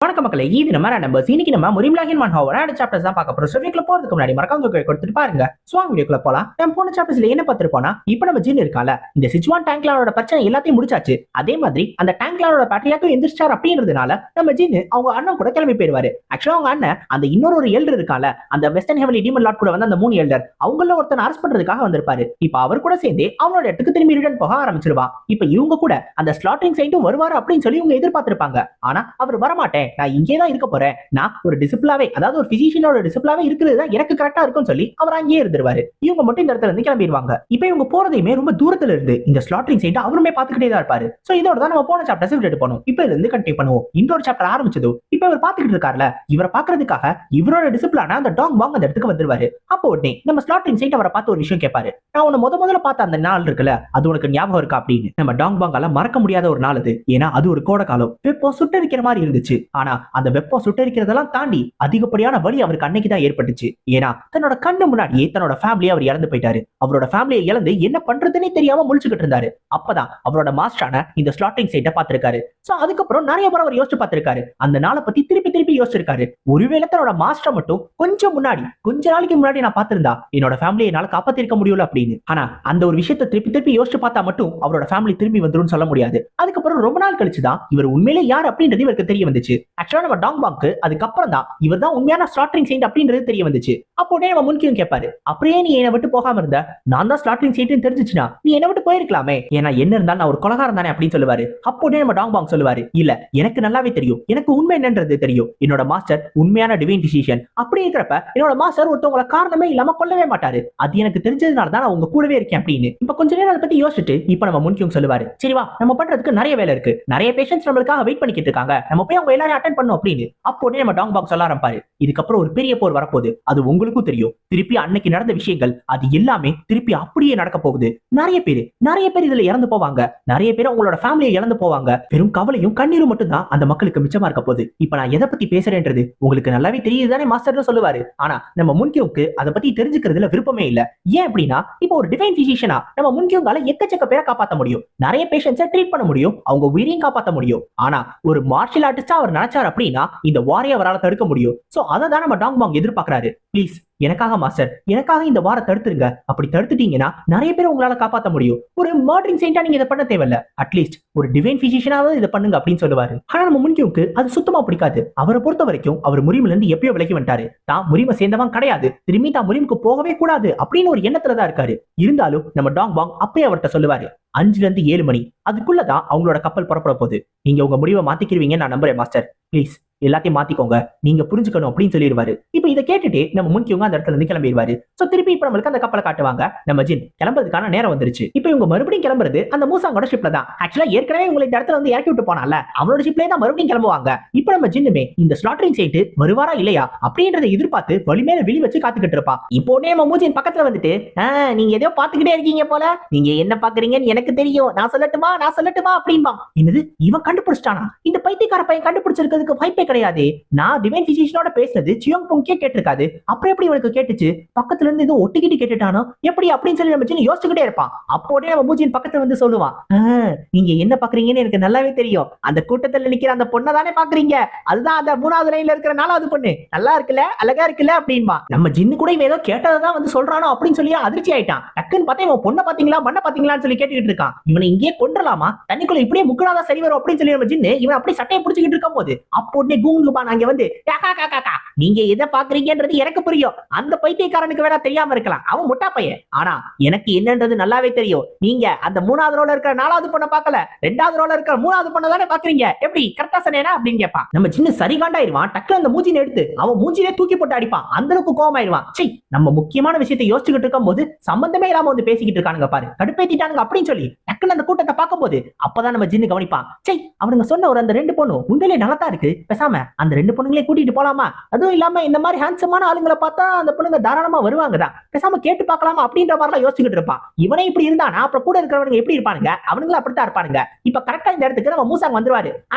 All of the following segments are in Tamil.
வணக்க மக்களே, இது நம்ம நம்பர்ஸ். இன்னைக்கு நம்ம முரிம்லாகின் மன்ஹாவோட அடுத்த சாப்டர்ஸ் தான் பார்க்க போறோம். வீடியோக்குள்ள போறதுக்கு முன்னாடி மறக்காம கொடுத்துட்டு பாருங்க. ஸ்வாங் வீடியோக்குள்ள போலாம். நம்ம போன சாப்டர்ஸ்ல என்ன பார்த்திருப்போம்னா, இப்போ நம்ம ஜின் இருக்கால, இந்த சிச்சுவான் டேங்க்லானோட பிரச்சனை எல்லாத்தையும் முடிச்சாச்சு. அதே மாதிரி அந்த டேங்க்லானோட பேட்டரியாக்கும் எந்திரிச்சார் அப்படின்றதுனால நம்ம ஜின் அவங்க அண்ணன் கூட கிளம்பி போயிருவாரு. ஆக்சுவலா அவங்க அண்ணன் அந்த இன்னொரு எல்டர் இருக்கால, அந்த வெஸ்டர்ன் ஹெவன்லி டீமன் லார்ட் கூட வந்து அந்த 3 எல்டர் அவங்கள ஒருத்தன் அரெஸ்ட் பண்றதுக்காக வந்திருப்பாரு. இப்போ அவர் கூட சேர்ந்து அவனோட இடத்துக்கு திரும்பி ரிட்டர்ன் போக ஆரம்பிச்சிருவா. இப்போ இவங்க கூட அந்த ஸ்லாட்டரிங் சைட்டும் வருவாரு அப்படின்னு சொல்லி இவங்க எதிர்பார்த்திருப்பாங்க. ஆனா அவர் வரமாட்டேன், நான் இங்கே தான் இருக்க போறேன், நான் ஒரு டிசிப்ளாவே, அதாவது ஒரு பிசிஷியனோட டிசிப்ளாவே இருக்கிறது தான் எனக்கு கரெக்டா இருக்கும்னு சொல்லி அவர் அங்கேயே இருந்துருவாரு. இவங்க மட்டும் இந்த இடத்துல இருந்து கிளம்பிடுவாங்க. இப்போ இவங்க போறதையுமே ரொம்ப தூரத்துல இருந்து இந்த ஸ்லாட்டரிங் சைட் அவருமே பார்த்துக்கிட்டே தான் இருப்பாரு. சோ இதோட தான் நம்ம போன சாப்டர்ஸ் விட்டுட்டு போனோம். இப்போ இதுல இருந்து கண்டினியூ பண்ணுவோம். இந்த ஒரு சாப்டர் ஆரம்பிச்சது இப்போ இவர் பார்த்துக்கிட்டு இருக்கார்ல, இவரை பார்க்கிறதுக்காக இவரோட டிசிப்ளான அந்த டாங் பாங் அந்த இடத்துக்கு வந்துருவாரு. அப்போ உடனே நம்ம ஸ்லாட்டரிங் சைட் அவரை பார்த்து ஒரு விஷயம் கேட்பாரு. நான் உன்னை முதல்ல பார்த்த அந்த நாள் இருக்குல்ல, அது உனக்கு ஞாபகம் இருக்கா அப்படின்னு. நம்ம டாங் பாங்கால மறக்க முடியாத ஒரு நாள் அது. ஏன்னா அது ஒரு கோடை காலம், வெப்பம் சுட்டரிக்கிற மாதிரி இருந்துச்சு. ஆனா அந்த வெப்பம் சுட்டரிக்கிறதெல்லாம் தாண்டி அதிகப்படியான வலி அவருக்கு அன்னைக்கு தான் ஏற்பட்டுச்சு. ஏன்னா தன்னோட கண்ணு முன்னாடியே தன்னோட ஃபேமிலியை அவர் இழந்து போயிட்டாரு. அவரோட ஃபேமிலியை இழந்து என்ன பண்றதுன்னே தெரியாம முழிச்சுக்கிட்டு இருந்தாரு. அப்பதான் அவரோட மாஸ்டரான இந்த ஸ்லாட்டரிங் சைட்டை பார்த்திருக்காரு. சோ அதுக்கப்புறம் நிறைய முறை அவர் யோசிச்சு பார்த்திருக்காரு. அந்த நாளை பத்தி திருப்பி யோசிச்சிருக்காரு. ஒருவேளை தன்னோட மாஸ்டர் மட்டும் கொஞ்ச நாளைக்கு முன்னாடி நான் பார்த்திருந்தா என்னோட ஃபேமிலியை என்னால காப்பாத்திருக்க முடியல அப்படின்னு. ஆனா அந்த ஒரு விஷயத்தை திருப்பி யோசிச்சு பார்த்தா மட்டும் அவரோட ஃபேமிலி திரும்பி வந்துரும் சொல்ல முடியாது. அதுக்கப்புறம் ரொம்ப நாள் கழிச்சுதான் இவர் உண்மையிலே யார் அப்படின்றது இவருக்கு தெரிய வந்துச்சு. ஆக்சுவலா நம்ம டாங் பாங்க்கு அதுக்கப்புறம் தான் இவர் தான் உண்மையான ஸ்லாட்டரிங் சைட் அப்படின்றது தெரிய வந்துச்சு. அப்போ நம்ம முன்கியும் கேட்பாரு, அப்படியே நீ என்னை விட்டு போகாம இருந்த, நான் தான் ஸ்லாட்டரிங் சைட்னு தெரிஞ்சிச்சுனா நீ என்னை விட்டு போயிருக்கலாமே, ஏன்னா என்ன இருந்தாலும் நான் ஒரு கொலகாரம் தானே அப்படின்னு சொல்லுவாரு. அப்போ நம்ம டாங் பாங் சொல்லுவாரு, இல்ல எனக்கு நல்லாவே தெரியும், எனக்கு உண்மை என்னன்றது தெரியும். என்னோட மாஸ்டர் உண்மையான டிவைன் பிசிஷியன். அப்படி இருக்கிறப்ப என்னோட மாஸ்டர் ஒருத்தவங்கள காரணமே இல்லாம கொல்லவே மாட்டாரு. அது எனக்கு தெரிஞ்சதுனால தான் நான் உங்க கூடவே இருக்கேன் அப்படின்னு. இப்ப கொஞ்ச நேரம் அதை பத்தி யோசிச்சுட்டு இப்ப நம்ம முன்கியும் சொல்லுவாரு, சரிவா நம்ம பண்றதுக்கு நிறைய வேலை இருக்கு, நிறைய பேஷன்ஸ் நம்மளுக்காக வெயிட் பண்ணிக்கிட்டு இருக்காங்க, நம்ம போய் அவங்க எல்லாரும் அட்டென்ட் பண்ணணும் அப்படின்னு. அப்போ நம்ம டாங் பாங் சொல்ல ஆரம்பிப்பாரு, இதுக்கப்புறம் ஒரு பெரிய போர் வரப்போகுது, அது உங்களுக்கும் தெரியும். திருப்பி அன்னைக்கு நடந்த விஷயங்கள் அது எல்லாமே திருப்பி அப்படியே நடக்க போகுது. நிறைய பேர் இதுல இறந்து போவாங்க, நிறைய பேர் அவங்களோட ஃபேமிலியை இழந்து போவாங்க. வெறும் கவலையும் கண்ணீரும் மட்டும் தான் அந்த மக்களுக்கு மிச்சமா இருக்க போகுது. இப்ப நான் எதை பத்தி பேசுறேன்றது உங்களுக்கு நல்லாவே தெரியுது தானே மாஸ்டர்னு சொல்லுவாரு. ஆனா நம்ம முன்கியோக்கு அதை பத்தி தெரிஞ்சுக்கிறதுல விருப்பமே இல்ல. ஏன் அப்படின்னா இப்போ ஒரு டிவைன் பிசிஷியனா நம்ம முன்கியோங்கால எக்கச்சக்க பேரை காப்பாற்ற முடியும், நிறைய பேஷன்ஸை ட்ரீட் பண்ண முடியும், அவங்க உயிரையும் காப்பாற்ற முடியும். ஆனா ஒரு மார்ஷியல் ஆர்டிஸ்டா அவர் நினைச்சார் அப்படின்னா இந்த வாரை அவரால் தடுக்க முடியும். சோ அதை தான் நம்ம டாங் பாங் எதிர்பார்க்கிறாரு. ப்ளீஸ் எனக்காக மாஸ்டர், எனக்காக இந்த வார தடுத்துருங்க. அப்படி தடுத்துட்டீங்கன்னா நிறைய பேர் உங்களால காப்பாற்ற முடியும். ஒரு மர்டரிங் செயின்டா நீங்க இதை பண்ண தேவையில்ல, அட்லீஸ்ட் ஒரு டிவைன் பிசிஷியனாவது இதை பண்ணுங்க அப்படின்னு சொல்லுவாரு. ஆனா நம்ம முன்கியோக்கு அது சுத்தமா பிடிக்காது. அவரை பொறுத்த வரைக்கும் அவர் முரிமில இருந்து எப்பயோ விலகி வந்துட்டாரு. தான் முரிமை சேர்ந்தவன் கிடையாது, திரும்பி தான் முரிமுக்கு போகவே கூடாது அப்படின்னு ஒரு எண்ணத்துல தான் இருக்காரு. இருந்தாலும் நம்ம டாங் பாங் அப்பயே அவர்கிட்ட சொல்லுவாரு, 5 to 7 மணி அதுக்குள்ளதான் அவங்களோட கப்பல் புறப்பட போகுது, நீங்க உங்க முடிவை மாத்திக்கிருவீங்க நான் நம்புறேன் மாஸ்டர், ப்ளீஸ் எல்லாத்தையும் மாத்திக்கோங்க, நீங்க புரிஞ்சுக்கணும் அப்படின்னு சொல்லிடுவாரு. இப்ப இதை கேட்டுட்டு நம்ம முன்கியோங்க அந்த இடத்துல இருந்து கிளம்பிடுவாரு. சோ திருப்பி இப்ப நம்மளுக்கு அந்த கப்பலை காட்டுவாங்க. நம்ம ஜின் கிளம்புறதுக்கான நேரம் வந்துருச்சு. இப்ப இவங்க மறுபடியும் கிளம்புறது அந்த மூசாங்கோட ஷிப்ல தான். ஆக்சுவலா ஏற்கனவே உங்களை இந்த இடத்துல வந்து இறக்கி விட்டு போனால, அவனோட ஷிப்லயே தான் மறுபடியும் கிளம்புவாங்க. இப்ப நம்ம ஜின்னுமே இந்த ஸ்லாட்டரிங் சைட் வருவாரா இல்லையா அப்படின்றத எதிர்பார்த்து வழி மேல விழி வச்சு காத்துக்கிட்டு இருப்பான். இப்போ நம்ம மூஜின் பக்கத்துல வந்துட்டு, நீங்க ஏதோ பாத்துக்கிட்டே இருக்கீங்க போல, நீங்க என்ன பாக்குறீங்கன்னு எனக்கு தெரியும், நான் சொல்லட்டுமா அப்படின்பா. என்னது இவன் கண்டுபிடிச்சிட்டானா? இந்த பைத்தியக்கார பையன் கண்டுபிடிச்சிருக்கிறதுக்கு வாய்ப்பே கிடையாது. நான் டிவைன் பிசிஷியனோட பேசினது சியோங் பொங்கே கேட்டிருக்காது, அப்புறம் எப்படி இவனுக்கு கேட்டுச்சு? பக்கத்துல இருந்து ஏதோ ஒட்டிக்கிட்டு கேட்டுட்டானோ எப்படி அப்படின்னு சொல்லி நம்ம யோசிச்சுக்கிட்டே இருப்பான். அப்போதே நம்ம மூஜின் பக்கத்துல வந்து சொல்லுவான், நீங்க என்ன பாக்குறீங்கன்னு எனக்கு நல்லாவே தெரியும், அந்த கூட்டத்துல நிக்கிற அந்த பொண்ணை தானே பாக்குறீங்க, அதுதான் அந்த 3வது லைன்ல இருக்கிற 4வது பொண்ணு, நல்லா இருக்குல்ல, அழகா இருக்குல்ல அப்படின்பா. நம்ம ஜின்னு கூட இவன் ஏதோ கேட்டதான் வந்து சொல்றானோ அப்படின்னு சொல்லி அதிர்ச்சி ஆயிட்டான். டக்குன்னு பார்த்தா இவன் பொண்ணை பாத்தீங்களா மண்ணை பாத்தீங்களான்னு சொல்லி கேட்டுக்கிட்டு இருக்கான். இவனை இங்கே கொன்றலாமா, தண்ணிக்குள்ள இப்படியே முக்கினாதான் சரி வரும் அப்படின்னு சொல்லி நம்ம ஜின்னு இவன் அப்படியே சட்டையை பிடிச்சிக்கிட்டு இருக்கும் போது அப்போ கூங்குபான் அங்க வந்து, நீங்க எதை பாக்குறீங்கன்றது எனக்கு புரியும், அந்த பைத்தியக்காரனுக்கு வேற தெரியாம இருக்கலாம், அவன் முட்டா பையன், ஆனா எனக்கு என்னன்றது நல்லாவே தெரியும். நீங்க அந்த 3வது ரோல இருக்கிற 4வது பொண்ணை பார்க்கல, 2வது ரோல இருக்கிற 3வது பொண்ணை தானே பாக்குறீங்க, எப்படி கரெக்டா சொன்னேனா அப்படின்னு கேட்பான். நம்ம சின்ன சரிகாண்டாயிருவான். டக்குனு அந்த மூஞ்சினை எடுத்து அவன் மூஞ்சிலே தூக்கி போட்டு அடிப்பான். அந்த அளவுக்கு கோவமாயிருவான். சரி நம்ம முக்கியமான விஷயத்தை யோசிச்சுக்கிட்டு இருக்கும் போது சம்பந்தமே இல்லாம வந்து பேசிக்கிட்டு இருக்கானுங்க பாரு, கடுப்பேத்திட்டானுங்க அப்படின்னு சொல்லி டக்குனு அந்த கூட்டத்தை பார்க்கும் போது அப்பதான் நம்ம ஜின்னு கவனிப்பான். சரி அவனுங்க சொன்ன ஒரு அந்த 2 பொண்ணும் உண்மையிலே நலத்தா இருக்கு, பேசாம அந்த 2 பொண்ணுங்களே கூட்டிட்டு போலாமா, அது அதுவும் இல்லாம இந்த மாதிரி ஹேண்ட்ஸமான ஆளுங்களை பார்த்தா அந்த பொண்ணுங்க தாராளமா வருவாங்க தான். பேசாம கேட்டு பார்க்கலாமா அப்படின்ற மாதிரிலாம் யோசிச்சுக்கிட்டு இருப்பான். இவனே இப்படி இருந்தானா அப்புறம் கூட இருக்கிறவங்க எப்படி இருப்பானுங்க? அவனுங்களும் அப்படித்தான் இருப்பானுங்க. இப்ப கரெக்டா இந்த இடத்துக்கு நம்ம மூசாங் வந்துருவாரு.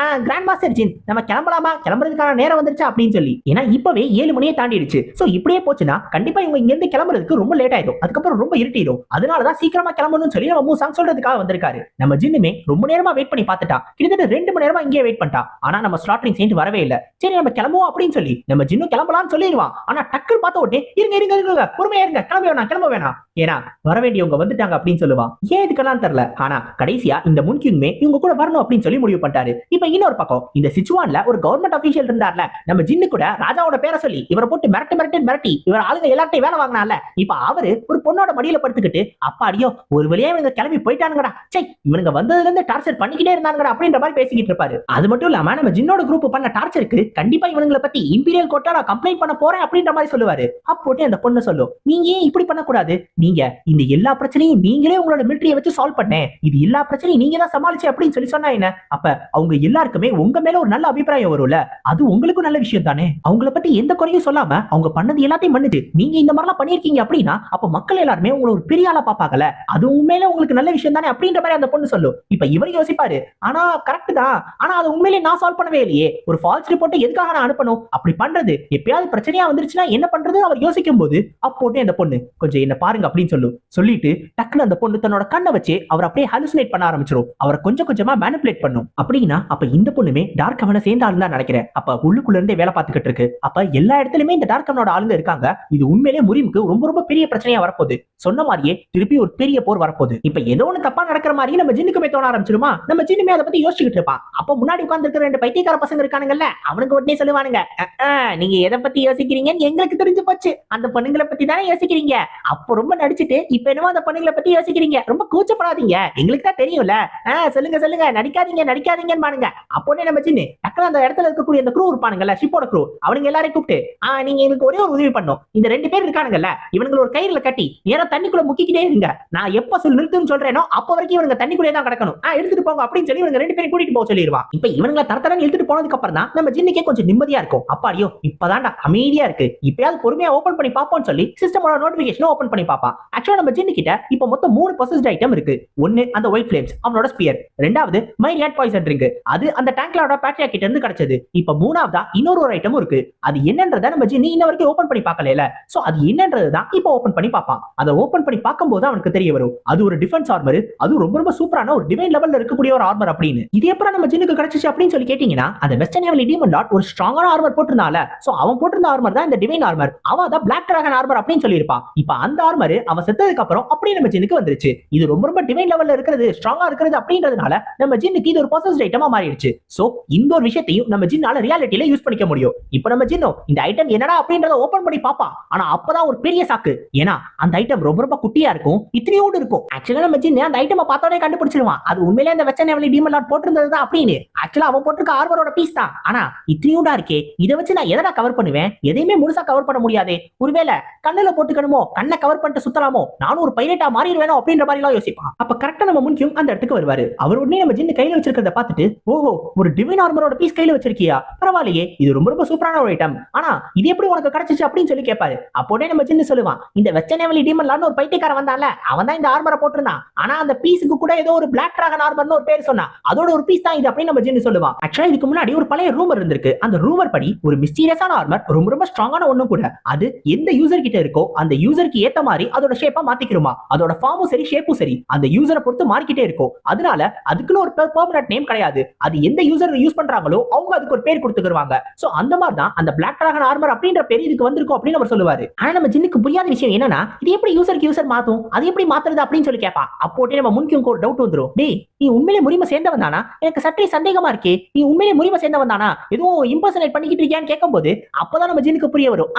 கிராண்ட் மாஸ்டர் ஜின், நம்ம கிளம்பலாமா, கிளம்புறதுக்கான நேரம் வந்துருச்சா அப்படின்னு சொல்லி. ஏன்னா இப்பவே 7 மணியே தாண்டிடுச்சு. சோ இப்படியே போச்சுன்னா கண்டிப்பா இவங்க இங்க இருந்து கிளம்புறதுக்கு ரொம்ப லேட் ஆயிடும். அதுக்கப்புறம் ரொம்ப இருட்டிடும். அதனாலதான் சீக்கிரமா கிளம்பணும்னு சொல்லி நம்ம மூசாங் சொல்றதுக்காக வந்திருக்காரு. நம்ம ஜின்னுமே ரொம்ப நேரமா வெயிட் பண்ணி பார்த்துட்டா. கிட்டத்தட்ட 2 மணி நேரமா இங்கே வெயிட் பண்ணிட்டா. ஆனா நம்ம ஸ்லாட்டரிங் செயின்ட் வரவே இல்ல. சரி நம்ம கிளம்புவோம் அப்படின்னு சொல்லி நம்ம ஜின்னு கிளம்பலாம்னு சொல்லிடுவான். ஆனா டக்குன்னு பார்த்த உடனே இருங்க பொறுமையா இருங்க, கிளம்ப வேணாம் ஏன்னா வர வேண்டியவங்க வந்துட்டாங்க அப்படின்னு சொல்லுவான். ஏன் இதுக்கெல்லாம் தெரியல. ஆனா கடைசியா இந்த முன்கியுமே இவங்க கூட வரணும் அப்படின்னு சொல்லி முடிவு பண்ணிட்டாரு. இப்ப இன்னொரு பக்கம் இந்த சிச்சுவான்ல ஒரு கவர்மெண்ட் அபிஷியல் இருந்தார்ல, நம்ம ஜின்னு கூட ராஜாவோட பேரை சொல்லி இவரை போட்டு மிரட்டி இவர் ஆளுங்க எல்லார்ட்டையும் வேலை வாங்கினால, இப்ப அவரு ஒரு பொண்ணோட மடியில படுத்துக்கிட்டு அப்பாடியோ ஒரு வழியா இவங்க கிளம்பி போயிட்டானுங்கடா, சை இவனுங்க வந்ததுல இருந்து டார்ச்சர் பண்ணிக்கிட்டே இருந்தாங்கடா அப்படின்ற மாதிரி பேசிக்கிட்டு இருப்பாரு. அது மட்டும் இல்லாம நம்ம ஜின்னோட குரூப் பண்ண டார்ச்சருக்கு கண்டிப்பா இவங்களை பத்தி இம்பீரியல் கோர்ட்ல நான் கம்ப்ளைண்ட் பண்ண போறேன் அப்படின்ற மாதிரி சொல்லுவாரு. அப்போட்டே அந்த பொண்ணு சொல்லும், நீங்க ஏன் இப்படி பண்ணக்கூடாது, நீங்க இந்த எல்லா பிரச்சனையும் நீங்களே உங்களோட மிலிட்டரியை வச்சு சால்வ் பண்ணேன், இது எல்லா பிரச்சனையும் நீங்க தான் சமாளிச்சு அப்படின்னு சொல்லி சொன்னா என்ன, அப்ப அவங்க எல்லாருக்குமே உங்க மேல ஒரு நல்ல அபிப்பிராயம் வரும்ல, அது உங்களுக்கும் நல்ல விஷயம் தானே. அவங்கள பத்தி எந்த குறையும் சொல்லாம அவங்க பண்ணது எல்லாத்தையும் மன்னிச்சு நீங்க இந்த மாதிரிலாம் பண்ணிருக்கீங்க அப்படின்னா அப்ப மக்கள் எல்லாருமே உங்களை ஒரு பெரிய ஆளா பாப்பாங்கல, அது உண்மையில உங்களுக்கு நல்ல விஷயம் தானே அப்படின்ற மாதிரி அந்த பொண்ணு சொல்லும். இப்ப இவர் யோசிப்பாரு, ஆனா கரெக்ட் தான், ஆனா அது உண்மையிலேயே நான் சால்வ் பண்ணவே இல்லையே, ஒரு ஃபால்ஸ் ரிப்போர்ட் எதுக்காக நான் அனுப்பணும், அப்படி பண்றது எப்பயாவது பிரச்சனையா வந்துருச்சுன்னா என்ன பண்றது அவர் யோசிக்கும் போது அப்போட்டே அந்த பொண்ணு கொஞ்சம் என்ன பாருங்க அப்படின்னு சொல்லிட்டு டக்குனு அந்த பொண்ணு தன்னோட கண்ணை வச்சு அவர் அப்படியே ஹலுசினேட் பண்ண ஆரம்பிச்சிரும். அவரை கொஞ்சம் கொஞ்சமா மேனிபுலேட் பண்ணும். அப்படின்னா அப்ப இந்த பொண்ணுமே டார்க் அவனை சேர்ந்தாலும் தான் நினைக்கிறேன். அப்ப உள்ளுக்குள்ள இருந்தே வேலை பார்த்துக்கிட்டு இருக்கு. அப்ப எல்லா இடத்துலயுமே இந்த டார்க் அவனோட ஆளுங்க இருக்காங்க. இது உண்மையிலேயே முரிமுக்கு ரொம்ப ரொம்ப பெரிய பிரச்சனையா வரப்போகுது. சொன்ன மாதிரியே திருப்பி ஒரு பெரிய போர் வரப்போகுது. இப்ப ஏதோ ஒண்ணு தப்பா நடக்கிற மாதிரி நம்ம ஜின்னுக்குமே தோண ஆரம்பிச்சிருமா. நம்ம ஜின்னுமே அதை பத்தி யோசிச்சுக்கிட்டு இருப்பான். அப்ப முன்னாடி உட்கார்ந்து இருக்கிற 2 பைத்தியக்கார பசங்க இருக்கானுங்கல்ல, அவனுக்கு உடனே சொல்லுவானுங்க, நீங்க எதை பத்தி யோசிக்கிறீங்கன்னு எங்களுக்கு தெரிஞ்சு போச்சு, அந்த பொண்ணுங்களை பத்தி தானே யோசிக்கிறீங்க, அப்ப ரொம்ப நடிச்சுட்டு இப்ப என்னமோ அந்த பொண்ணுங்களை பத்தி யோசிக்கிறீங்க, ரொம்ப கூச்சப்படாதீங்க, எங்களுக்கு தான் தெரியும்ல, சொல்லுங்க நடிக்காதீங்கன்னு பாருங்க. அப்போனே நம்ம சின்ன டக்குனு அந்த இடத்துல இருக்கக்கூடிய அந்த க்ரூ இருப்பானுங்கல்ல, ஷிப்போட க்ரூ, அவனுங்க எல்லாரையும் கூப்பிட்டு நீங்க எனக்கு ஒரே ஒரு உதவி பண்ணும், இந்த 2 பேர் இருக்கானுங்கல்ல இவனுங்களை ஒரு கயிறுல கட்டி நேரா தண்ணிக்குள்ள முக்கிக்கிட்டே இருங்க, நான் எப்ப நிறுத்துன்னு சொல்றேனோ அப்ப வரைக்கும் இவங்க தண்ணிக்குள்ளே தான் கிடக்கணும், எடுத்துட்டு போங்க அப்படின்னு சொல்லி இவங்க 2 பேரும் கூட்டிட்டு போக சொல்லிடுவான். இப்ப இவங்களை தரத்தரன்னு இழுத்துட்டு போனதுக்கு அப்புறம் தான் நம்ம ஜின்னுக்கே கொஞ்சம் நிம்மதியா இருக்கும். அப்பாடியோ இப்பதான்டா அமைதியா இருக்கு, இப்பயாவது பொறுமையா ஓபன் பண்ணி பாப்போம்னு சொல்லி சிஸ்டமோட நோட்டிபிகேஷன் ஓபன் பண்ணி பாப்பா. ஆக்சுவலா நம்ம ஜின்னு கிட்ட இப்ப மொத்தம் 3 பொசஸ்ட் ஐட்டம் இருக்கு. ஒன்னு அந்த ஒயிட் ஃப்ளேம்ஸ் அவனோட ஸ்பியர், ரெண்டாவது மை ரியாட் பாய்சன் ட்ரிங்க், அது அந்த டேங்க்லோட பேட்ரியா கிட்ட இருந்து கிடைச்சது. இப்ப மூணாவதா இன்னொரு ஐட்டமும் இருக்கு. அது என்னன்றத நம்ம ஜின்னு இன்ன வரைக்கும் ஓபன் பண்ணி பார்க்கல. சோ அது என்னன்றதுதான் இப்ப ஓபன் பண்ணி பாப்பான். அதை ஓபன் பண்ணி பார்க்கும்போது அவனுக்கு தெரிய வரும் அது ஒரு டிஃபென்ஸ் ஆர்மர், அது ரொம்ப ரொம்ப சூப்பரான ஒரு டிவைன் லெவல்ல இருக்கக்கூடிய ஒரு ஆர்மர் அப்படின்னு. இது எப்பறம் நம்ம ஜின்னுக்கு கிடைச்சிச்சு அப்படின்னு சொல்லி கேட்டீங்கன்னா, அந்த வெஸ்டர்ன் ஹெவன்லி டீமன் லார்ட் ஒரு ஸ்ட்ராங்கான ஆர்மர் போட்டிருந்தால, சோ அவன் போட்டிருந்த ஆர்மர் தான் இந்த டிவைன் ஆர்மர், அவன் தான் பிளாக் டிராகன் ஆர்மர் அப்படின்னு சொல்லியிருப்பான். இப்ப அந்த ஆர்மர் அவன் செத்ததுக்கு அப்புறம் அப்படியே நம்ம ஜின்னுக்கு வந்துருச்சு. இது ரொம்ப ரொம்ப டிவைன் லெவல்ல இருக்கிறது, ஸ்ட்ராங்கா இருக்கிறது அப்படின்றதுனால நம்ம ஜின்னுக்கு இது ஒரு பொசஸ்ட் ஐட்டமா மாறிடுச்சு. சோ இந்த ஒரு விஷயத்தையும் நம்ம ஜின்னால ரியாலிட்டியில யூஸ் பண்ணிக்க முடியும். இப்ப நம்ம ஜின்னோ இந்த ஐட்டம் என்னடா அப்படின்றத ஓபன் பண்ணி பாப்பா. ஆனா அப்பதான் ஒரு பெரிய சாக்கு, ஏன்னா அந்த ஐட்டம் ரொம்ப ரொம்ப குட்டியா இருக்கும், இத்தனையோடு இருக்கும். ஆக்சுவலா நம்ம ஜின்னு அந்த ஐட்டமை பார்த்தோடனே கண்டுபிடிச்சிருவான் அது உண்மையிலே அந்த வெஸ்டர்ன் ஹெவன்லி டீமன் லார்ட் போட்டிருந்ததுதான் அப்படின்னு. ஆக்சுவலா அவன் போட்டிருக்க ஆர்மரோட பீஸ் தான், ஆனா இத்தனையோடா இருக்கே, இதை வச்சு நான் எதனா கவர் பண்ணுவேன், எதையுமே முழுசா கவர் பண்ண முடியாது, ஒருவேளை கண்ணுல போட்டுக்கணுமோ, கண்ணை கவர் பண்ணிட்டு சுத்தலாமோ, நானும் ஒரு பைரேட்டா மாறிடுவேனோ அப்படின்ற மாதிரி எல்லாம் யோசிப்பான். அப்ப கரெக்டா நம்ம முன்கியும் அந்த இடத்துக்கு வருவாரு. அவர் உடனே நம்ம ஜின்னு கையில வச்சிருக்கிறத பார்த்துட்டு, ஓஹோ ஒரு டிவைன் ஆர்மரோட பீஸ் கையில வச்சிருக்கியா, பரவாயில்லையே, இது ரொம்ப ரொம்ப சூப்பரான ஒரு ஐட்டம், ஆனா இது எப்படி உனக்கு கிடைச்சிச்சு அப்படின்னு சொல்லி கேட்பாரு. அப்போதே நம்ம ஜின்னு சொல்லுவான், இந்த வெஸ்டர்ன் ஹெவன்லி டீமன் லார்ட்னு ஒரு பைத்தியக்காரன் வந்தான்ல, அவன் தான் இந்த ஆர்மரை போட்டிருந்தான், ஆனா அந்த பீஸுக்கு கூட ஏதோ ஒரு பிளாக் டிராகன் ஆர்மர்னு ஒரு பேர் சொன்னா, அதோட ஒரு பீஸ் தான் இது அப்படின்னு நம்ம ஜின்னு சொல்லுவான். ஆக்சுவலா இதுக்கு முன்னாடி ஒரு பழைய ரூமர் இருந்திருக்கு. அந்த ரூமர் படி ஒரு மிஸ்டீரியஸான ஆர்மர் ரொம்ப ரொம்ப ஸ்ட்ராங்கான ஒண்ணும் கூட, அது எந்த யூசர் கிட்ட இருக்கோ அந்த யூசருக்கு ஏத்த மாதிரி அதோட ஷேப்பா மாத்திக்கிறோமா, அதோட ஃபார்மும் சரி ஷேப்பும் சரி அந்த யூசரை பொறுத்து மாறிக்கிட்டே இருக்கும். அதனால அதுக்குன்னு ஒரு பெர்மனன்ட் நேம் கிடையாது, அது எந்த யூசர் யூஸ் பண்றாங்களோ அவங்க அதுக்கு ஒரு பேர் கொடுத்துக்குவாங்க. சோ அந்த மாதிரி தான் அந்த பிளாக் டிராகன் ஆர்மர் அப்படின்ற பேர் இதுக்கு வந்திருக்கும் அப்படின்னு அவர் சொல்லுவாரு. ஆனா நம்ம ஜின்னுக்கு புரியாத விஷயம் என்னன்னா, இது எப்படி யூசருக்கு யூசர் மாத்தும், அது எப்படி மாத்துறது அப்படின்னு சொல்லி கேட்பா. அப்போட்டே நம்ம முன்கியும் ஒரு டவுட் வந்துரும், டேய் நீ உண்மையிலே முரிமை சேர்ந்தவன் தானா, எனக்கு சற்றே சந்தேகமா இருக்கே, நீ உண்மையிலே முரிமை சேர்ந்தவன் தானா, எதுவும் இம்பர்சனேட் பண்ணிக்கிட்டு இருக்கியான்னு கேட்கும்போது அப்பதான் நம்ம ஜின்னுக்கு புரிய வரும்,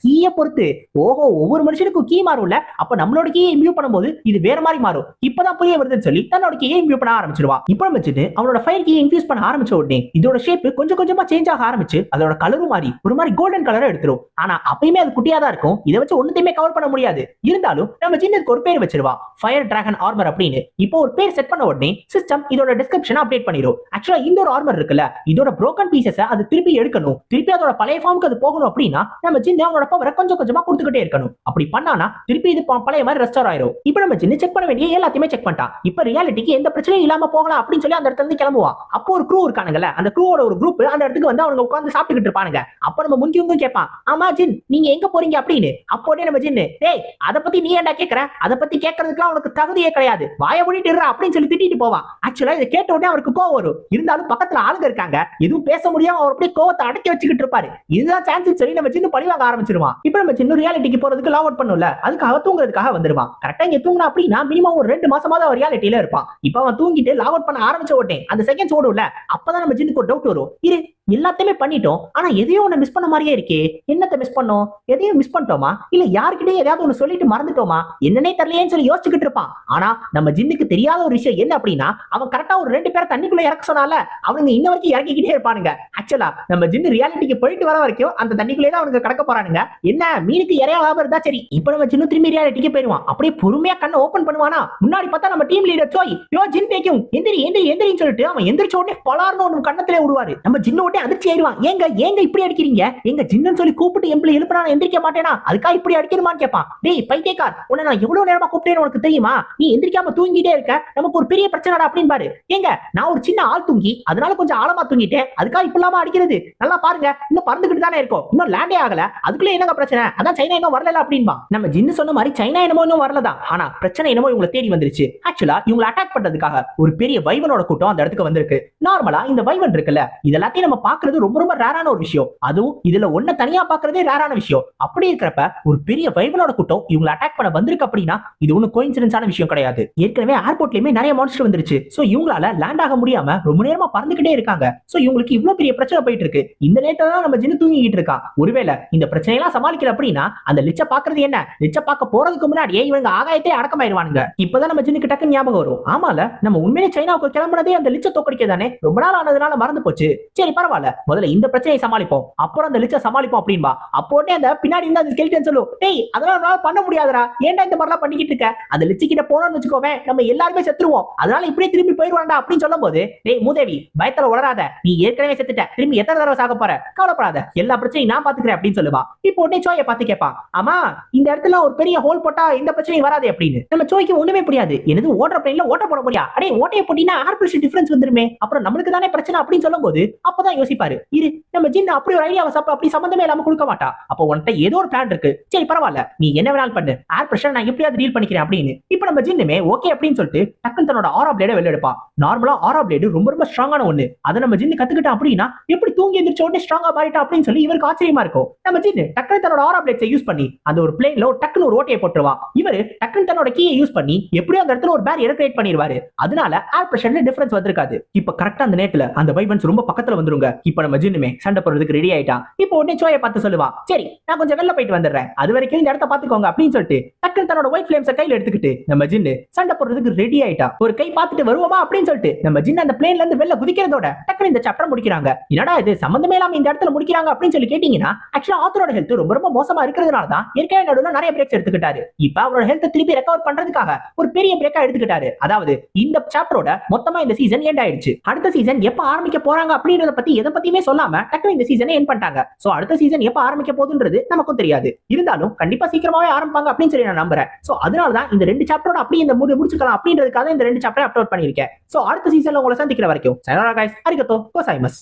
கீயை பொறுத்து, ஓஹோ ஒவ்வொரு மனுஷனுக்கும் கீ மாறும்ல, அப்ப நம்மளோட கீயை இம்ப்யூ பண்ணும்போது இது வேற மாதிரி மாறும், இப்பதான் புரிய வருதுன்னு சொல்லி தன்னோட கீயை இம்ப்யூ பண்ண ஆரம்பிச்சிருவா. இப்போ நம்ம ஜின்னு அவனோட ஃபயர் கீயை இன்ஃபியூஸ் பண்ண ஆரம்பிச்ச உடனே இதோட ஷேப் கொஞ்சம் கொஞ்சமா சேஞ்ச் ஆக ஆரம்பிச்சு அதோட கலரும் மாறி ஒரு மாதிரி கோல்டன் கலரை எடுத்துரும். ஆனா அப்பயுமே அது குட்டியா தான் இருக்கும், இதை வச்சு ஒண்ணுத்தையுமே கவர் பண்ண முடியாது. இருந்தாலும் நம்ம ஜின்னுக்கு ஒரு பேர் வச்சிருவா, ஃபயர் டிராகன் ஆர்மர் அப்படின்னு. இப்போ ஒரு பேர் செட் பண்ண உடனே சிஸ்டம் இதோட டிஸ்கிரிப்ஷன் அப்டேட் பண்ணிரும். ஆக்சுவலா இந்த ஒரு ஆர்மர் இருக்குல்ல, இதோட broken pieces அது திருப்பி எடுக்கணும், திருப்பி அதோட பழைய ஃபார்முக்கு அது போகணும் அப்படின்னா நம்ம ஜின் அவனோட பவரை கொஞ்சம் கொஞ்சமா கொடுத்துக்கிட்டே இருக்கணும். அப்படி பண்ணானா திருப்பி இது பழைய மாதிரி ரெஸ்டோர் ஆயிரும். இப்போ நம்ம ஜின் செக் பண்ண வேண்டிய எல்லாத்தையுமே செக் பண்ணிட்டான். இப்போ ரியாலிட்டிக்கு எந்த பிரச்சனையும் இல்லாம போகலாம் அப்படின்னு சொல்லி அந்த இடத்துல இருந்து கிளம்புவான். அப்போ ஒரு க்ரூ இருக்கானுங்கல்ல, அந்த க்ரூவோட ஒரு குரூப் அந்த இடத்துக்கு வந்து அவங்க உட்கார்ந்து சாப்பிட்டுக்கிட்டு இருப்பானுங்க. அப்ப நம்ம முங்கியும் கேட்பான், ஆமா ஜின் நீங்க எங்க போறீங்க அப்படின்னு. அப்போதே நம்ம ஜின், டேய் அத பத்தி நீ ஏன்டா கேக்குற, அத பத்தி கேட்கறதுக்கு உனக்கு தகுதியே கிடையாது, வாய மூடிட்டு இருடா அப்படின்னு சொல்லி திட்டிட்டு போவான். ஆக்சுவலா இதை கேட்ட உடனே அவருக்கு கோவம் வரும். இருந்தாலும் பக்கத்துல ஆளுங்க இருக்காங்க, எதுவும் பேச முடியாம அவர் அப்படியே கோவத்தை அடக்கி வச்சுக்கிட்டு இருப்பாரு. இதுதான் சான்ஸ் சொல்லி நம்ம ஜின் பழி வாங்க ஆரம்பிச்சிருவான். இப்போ நம்ம ஜின் ரியாலிட்டிக்கு போறதுக்கு லாக் அவுட் பண்ணும்ல, அதுக்காக தூங்குறதுக்காக வந்துருவான். கரெக்டா இங்க தூங்கினா அப்படின்னா மினிமம் ஒரு 2 மாசமாவது அவர் ரியாலிட்டியில இருப்பான். இப்போ அவன் தூங்கிட்டு லாக் அவுட் பண்ண ஆரம்பிச்ச உடனே அந்த செகண்ட்ஸ் ஓடும்ல, அப்பதான் நம்ம ஜின்னுக்கு ஒரு டவுட் வரும். இரு எல்லாத்தையுமே பண்ணிட்டோம், ஆனா எதையோ ஒண்ணு மிஸ் பண்ண மாதிரியே இருக்கே, என்னத்தை மிஸ் பண்ணோம், எதையும் மிஸ் பண்ணிட்டோமா, இல்ல யாருக்கிட்டே ஏதாவது ஒண்ணு சொல்லிட்டு மறந்துட்டோமா, என்னன்னே தெரியலையேன்னு சொல்லி யோசிச்சுக்கிட்டு இருப்பான். ஆனா நம்ம ஜின்னுக்கு தெரியாத ஒரு விஷயம் என்ன அப்படின்னா, அவன் கரெக்டா ஒரு 2 பேரை தண்ணிக்குள்ள இறக்க சொன்னால அவனுங்க இன்ன வரைக்கும் இறக்கிக்கிட்டே இருப்பானுங்க. ஆக்சுவலா நம்ம ஜின்னு ரியாலிட்டிக்கு போயிட்டு வர வரைக்கும் அந்த தண்ணிக்குள்ளே தான் அவனுக்கு கடக்க போறானுங்க. என்ன மீனுக்கு இறையா லாபம் இருந்தா சரி. இப்ப நம்ம ஜின்னு திரும்பி ரியாலிட்டிக்கு போயிருவான். அப்படியே பொறுமையா கண்ணை ஓபன் பண்ணுவானா, முன்னாடி பார்த்தா நம்ம டீம் லீடர் சோய் யோ ஜின் பேக்கும் எந்திரி எந்திரி எந்திரின்னு சொல்லிட்டு அவன் எந்திரிச்ச உடனே பலார்னு ஒன்று கண்ணத்திலே விடுவாரு. நம்ம ஜின்னு உடனே அதிர்ச்சி ஆயிடுவான். ஏங்க ஏங்க இப்படி அடிக்கிறீங்க, எங்க ஜின்னு சொல்லி கூப்பிட்டு எம்பளை எழுப்பினா நான் எந்திரிக்க மாட்டேனா, அதுக்கா இப்படி அடிக்கணுமான்னு கேட்பான். டேய் பைத்தியக்கார், உன்னை நான் எவ்வளவு நேரமா கூப்பிட்டேன்னு உனக்கு தெரியுமா, நீ எந்திரிக்காம தூங்கிட்டே இருக்க, நமக்கு ஒரு பெரிய பிரச்சனைடா அப்படின்னு பாரு. ஏங்க நான் ஒரு சின்ன ஆள் தூங்கி அதனால கொஞ்சம் ஆழமா தூங்கிட்டேன், அதுக்கா இப்படிலாமா அடிக்கிறது, நல்லா பாருங்க இன்னும் பறந்துகிட்டு தானே இருக்கும், இன்னும் லேண்டே ஆகல, அதுக்குள்ள என்னங்க பிரச்சனை, அதான் சைனா இன்னும் வரல அப்படின்பா. நம்ம ஜின்னு சொன்ன மாதிரி சைனா என்னமோ இன்னும் வரலதான், ஆனா பிரச்சனை என்னமோ இவங்களை தேடி வந்துருச்சு. ஆக்சுவலா இவங்களை அட்டாக் பண்றதுக்காக ஒரு பெரிய வைவனோட கூட்டம் அந்த இடத்துக்கு வந்திருக்கு. நார்மலா இந்த வைவன் இருக்குல்ல, இதெல்லாத்தையும் நம்ம பாக்குறது ரொம்ப ரொம்ப ரேரான ஒரு விஷயம், அதுவும் இதுல ஒன்ன தனியா பாக்குறதே ரேரான விஷயம். அப்படி இருக்கிறப்ப ஒரு பெரிய வைவனோட கூட்டம் இவங்களை அட்டாக் பண்ண வந்திருக்கு அப்படின்னா இது ஒன்னும் கோயின்சிடன்ஸான விஷயம் கிடையாது. ஏற்கனவே ஏர்போர்ட்லயுமே நிறைய மான்ஸ்டர் வந்துருச்சு. சோ இவங்களால லேண்ட் ஆக முடியாம ரொம்ப நேரமா பறந்துகிட்டே இருக்காங்க. சோ இவங்களுக்கு இவ்வளவு பெரிய பிரச்சனை போயிட்டு இருக்கு. இந்த நேரத்துல தான் நம்ம ஜின்னு தூங்கிட்டு இருக்கான். ஒருவேளை இந்த பிரச்சனையெல்லாம் சமாளிக்கல அப்படின்னா அந்த லிச்ச பாக்குறது என்ன, லிச்ச பார்க்க போறதுக்கு முன்னாடியே இவங்க ஆகாயத்தை அடக்கமாயிருவானுங்க. இப்பதான் நம்ம ஜின்னுக்கு டக்கு ஞாபகம் வரும், ஆமால நம்ம உண்மையிலே சைனாவுக்கு கிளம்புனதே அந்த லிச்ச தோக்கடிக்க தானே, ரொம்ப நாள் ஆனதுனால மறந்து போச்சு. சரி பரவாயில்ல, முதல்ல இந்த பிரச்சனையை சமாளிப்போம், அப்புறம் அந்த லிச்ச சமாளிப்போம் அப்படின்பா. அப்போட்டே அந்த பின்னாடி இருந்து அந்த ஸ்கெலிட்டன் சொல்லும், டேய் அதெல்லாம் நம்மளால பண்ண முடியாதுடா, ஏன்டா இந்த மாதிரிலாம் பண்ணிக்கிட்டு இருக்க, அந்த லிச்சி கிட்ட போனோம்னு வச்சுக்கோவே நம்ம எல்லாருமே செத்துருவோம், அதனால இப்படியே திரும்பி போயிடுவான்டா அப்படின்னு சொல்லும் போது, டேய் மூதேவி பயத்துல உளராத, நீ ஏற்கனவே செத்துட்ட, திரும்பி எத்தனை தடவை சாக போற, கவலைப்படாத, எல்லா பிரச்சனையும் நான் பாத்துக்கிறேன் அப்படின்னு சொல்லுவா. இப்போ உடனே சோயை பார்த்து கேட்பான், ஆமா இந்த இடத்துல ஒரு பெரிய ஹோல் போட்டா இந்த பிரச்சனையும் வராது அப்படின்னு. நம்ம சோய்க்கு ஒண்ணுமே புரியாது, என்னது ஓட்டர் பிளேன்ல ஓட்ட போட முடியா, அடே ஓட்டையை போட்டினா ஏர் பிரஷர் டிஃபரன்ஸ் வந்துருமே, அப்புறம் நம்மளுக்கு தானே பிரச்சனை அப்படின்னு சொல்லும் போது அப்பதான் யோசிப்பாரு, இரு நம்ம ஜின் அப்படி ஒரு ஐடியாவை அப்படி சம்பந்தமே இல்லாம கொடுக்க மாட்டா, அப்போ உன்கிட்ட ஏதோ ஒரு பிளான் இருக்கு, சரி பரவாயில்ல நீ என்ன வேணாலும் பண்ணு, ஏர் பிரஷர் நான் எப்படியாவது டீல் பண்ணிக்கிறேன் அப்படின்னு. இப்போ நம்ம ஜின்னுமே ஓகே அப்படின்னு சொல்லிட்டு டக்குன்னு தன்னோட ஆரா பிளேட வெளில எடுப்பான். நார்மலா ஆரா பிளேடு ரொம்ப ரொம்ப ஸ்ட்ராங்கான ஒண்ணு, அதை நம்ம ஜின்னு கத்துக்கிட்டா அப்படின்னா எப்படி தூங்கி எந்திரிச்ச உடனே ஸ்ட்ராங்கா மாறிட்டா அப்படின்னு சொல்லி இவருக்கு ஆச்சரியமா இருக்கும். நம்ம ஜின்னு டக்குன்னு தன்னோட ஆரா பிளேட்ஸை யூஸ் பண்ணி அந்த ஒரு பிளேன்ல டக்குன்னு ஒரு ஓட்டையை போட்டுருவா. இவரு டக்குன்னு தன்னோட கீயை யூஸ் பண்ணி எப்படியும் அந்த இடத்துல ஒரு பேரியர் கிரியேட் பண்ணிடுவாரு, அதனால ஏர் பிரஷர்ல டிஃபரன்ஸ் வந்திருக்காது. இப்போ கரெக்டா அந்த நேரத்துல அந்த வைவன்ஸ் ரொம்ப பக்கத்துல வந்துருங்க. இப்போ நம்ம ஜின்னுமே சண்டை போடுறதுக்கு ரெடி ஆயிட்டான். இப்போ உடனே சோயை பார்த்து சொல்லுவா, சரி நான் கொஞ்சம் வெளில போயிட்டு வந்துடுறேன், அது வரைக்கும் இந்த இடத்த பாத்துக்கோங்க அப்படின்னு சொல்லிட்டு டக்குன்னு தன்னோட ஒயிட் ஃபிளேம்ஸை கையில எடுத்துக்கிட்டு நம்ம ஜின்னு சண்டை போடுறதுக்கு ரெடி ஆயிட்டா. ஒரு கை பார்த்துட்டு வருவோமா அப்படின்னு சொல்லிட்டு நம்ம ஜின்னு அந்த பிளேன்ல இருந்து வெளில குதிக்கிறதோட டக்குன்னு இந்த சாப்டர் முடிக்கிறாங்க. என்னடா இது சம்பந்தமே இல்லாம இந்த இடத்துல முடிக்கிறாங்க அப்படின்னு சொல்லி கேட்டீங்கன்னா, ஆக்சுவலா ஆத்தரோட ஹெல்த் ரொம்ப ரொம்ப மோசமா இருக்கிறதுனால தான் ஏற்கனவே நடுவுல நிறைய பிரேக்ஸ் எடுத்துக்கிட்டாரு. இப்ப அவரோட ஹெல்த் திருப்பி ரெக்கவர் பண்றதுக்காக ஒரு பெரிய பிரேக்கா எடுத்துக்கிட்டாரு. அதாவது இந்த சாப்டரோட மொத்தமா இந்த சீசன் எண்ட் ஆயிடுச்சு. அடுத்த சீசன் எப்ப ஆரம்பிக்க போறாங்க அப்படின்றத பத்தி எதை பத்தியுமே சொல்லாம டக்குன்னு இந்த சீசனை எண்ட் பண்ணிட்டாங்க. சோ அடுத்த சீசன் எப்ப ஆரம்பிக்க போகுதுன்றது நமக்கும் தெரியாது. இருந்தாலும் கண்டிப்பா சீக்கிரமாவே ஆரம்பிப்பாங்க அப்படின்னு சொல்லி நான் நம்புறேன். சோ அதனால தான் இந்த 2 சாப்டரோட அப்படியே இந்த முடிச்சுக்கலாம் அப்படின்றதுக்காக இந்த 2 சாப்டரை அப்லோட் பண்ணிருக்கேன். சோ அடுத்த சீசன்ல உங்களை சந்திக்கிற வரைக்கும் சயனோரா गाइस, அரிகத்தோ கோசாய்மஸ்.